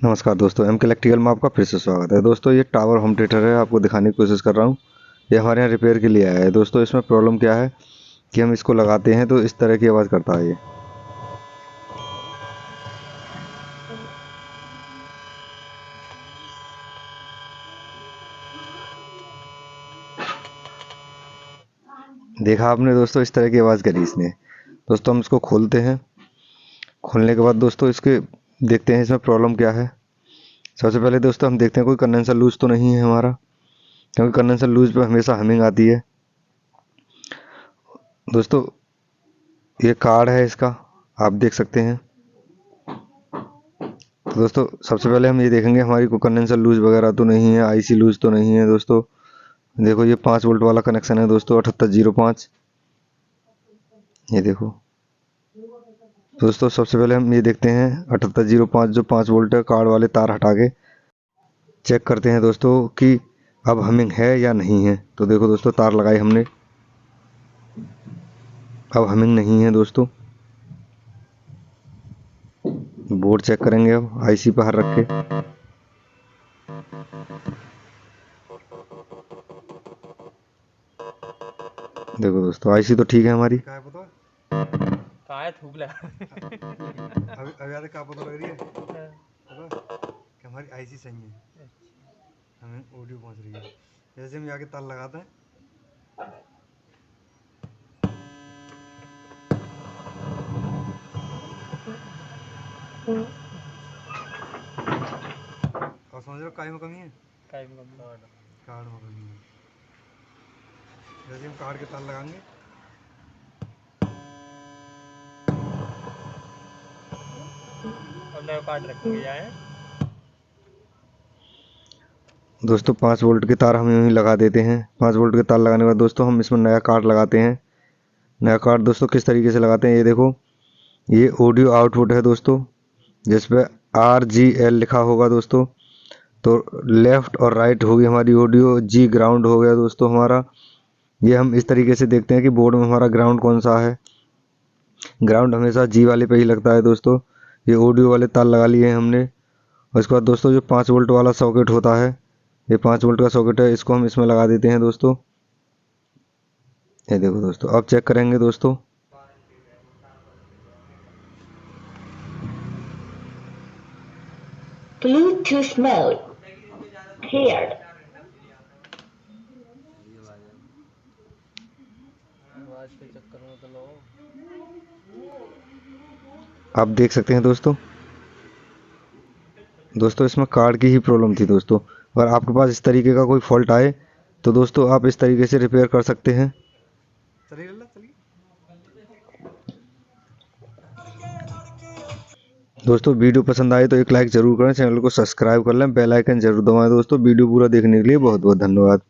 नमस्कार दोस्तों, एम के इलेक्ट्रिकल में आपका फिर से स्वागत है। दोस्तों ये टावर होम थिएटर है, आपको दिखाने की कोशिश कर रहा हूँ। ये हमारे यहाँ रिपेयर के लिए आया है। दोस्तों इसमें प्रॉब्लम क्या है कि हम इसको लगाते हैं तो इस तरह की आवाज़ करता है ये। देखा आपने दोस्तों, इस तरह की आवाज़ करी इसने। दोस्तों हम इसको खोलते हैं। खोलने के बाद दोस्तों इसके देखते हैं इसमें प्रॉब्लम क्या है। सबसे पहले दोस्तों हम देखते हैं कोई कंडेंसर लूज तो नहीं है हमारा, क्योंकि कंडेंसर लूज पे हमेशा हमिंग आती है। दोस्तों ये कार्ड है इसका, आप देख सकते हैं। तो दोस्तों सबसे पहले हम ये देखेंगे हमारी कोई कंडेंसर लूज वगैरह तो नहीं है, आईसी लूज तो नहीं है। दोस्तों देखो ये 5 वोल्ट वाला कनेक्शन है दोस्तों, 7805। ये देखो दोस्तों, सबसे पहले हम ये देखते हैं 7805 जो 5 वोल्ट है, कार्ड वाले तार हटा के चेक करते हैं दोस्तों कि अब हमिंग है या नहीं है। तो देखो दोस्तों, तार लगाई हमने, अब हमिंग नहीं है दोस्तों। बोर्ड चेक करेंगे अब आईसी पर रख के। देखो दोस्तों आईसी तो ठीक है हमारी। क्या पता काय थूक ले अभी आधे क्या पता लग रही है पता कि हमारी आईसी सही है, हमें ऑडियो पहुंच रही है। जैसे हम आगे तार लगाते हैं और समझ लो काय में कमी है, काय में कमी कार्ड में कमी है। जैसे हम कार्ड के तार लगाएंगे और नया कार्ड रखेंगे जाए। दोस्तों 5 वोल्ट के तार हम यूँ ही लगा देते हैं। 5 वोल्ट के तार लगाने के बाद दोस्तों हम इसमें नया कार्ड लगाते हैं। नया कार्ड दोस्तों किस तरीके से लगाते हैं, ये देखो, ये ऑडियो आउटपुट है दोस्तों, जिस पे RGL लिखा होगा दोस्तों। तो लेफ़्ट और राइट होगी हमारी ऑडियो, जी ग्राउंड हो गया दोस्तों हमारा। ये हम इस तरीके से देखते हैं कि बोर्ड में हमारा ग्राउंड कौन सा है। ग्राउंड हमेशा जी वाले पे ही लगता है दोस्तों। ये ऑडियो वाले तार लगा लिए हैं हमने। और इसके बाद दोस्तों जो 5 वोल्ट वाला सॉकेट होता है, ये 5 वोल्ट का सॉकेट है, इसको हम इसमें लगा देते हैं दोस्तों। ये देखो दोस्तों, अब चेक करेंगे दोस्तों। Bluetooth mode paired. आवाज के चक्कर में तो लो। आप देख सकते हैं दोस्तों। दोस्तों इसमें कार्ड की ही प्रॉब्लम थी दोस्तों। अगर आपके पास इस तरीके का कोई फॉल्ट आए तो दोस्तों आप इस तरीके से रिपेयर कर सकते हैं। चलिए चलिए। दोस्तों वीडियो पसंद आए तो एक लाइक जरूर करें, चैनल को सब्सक्राइब कर लें, बेल आइकन जरूर दबाएं। दोस्तों वीडियो पूरा देखने के लिए बहुत बहुत धन्यवाद।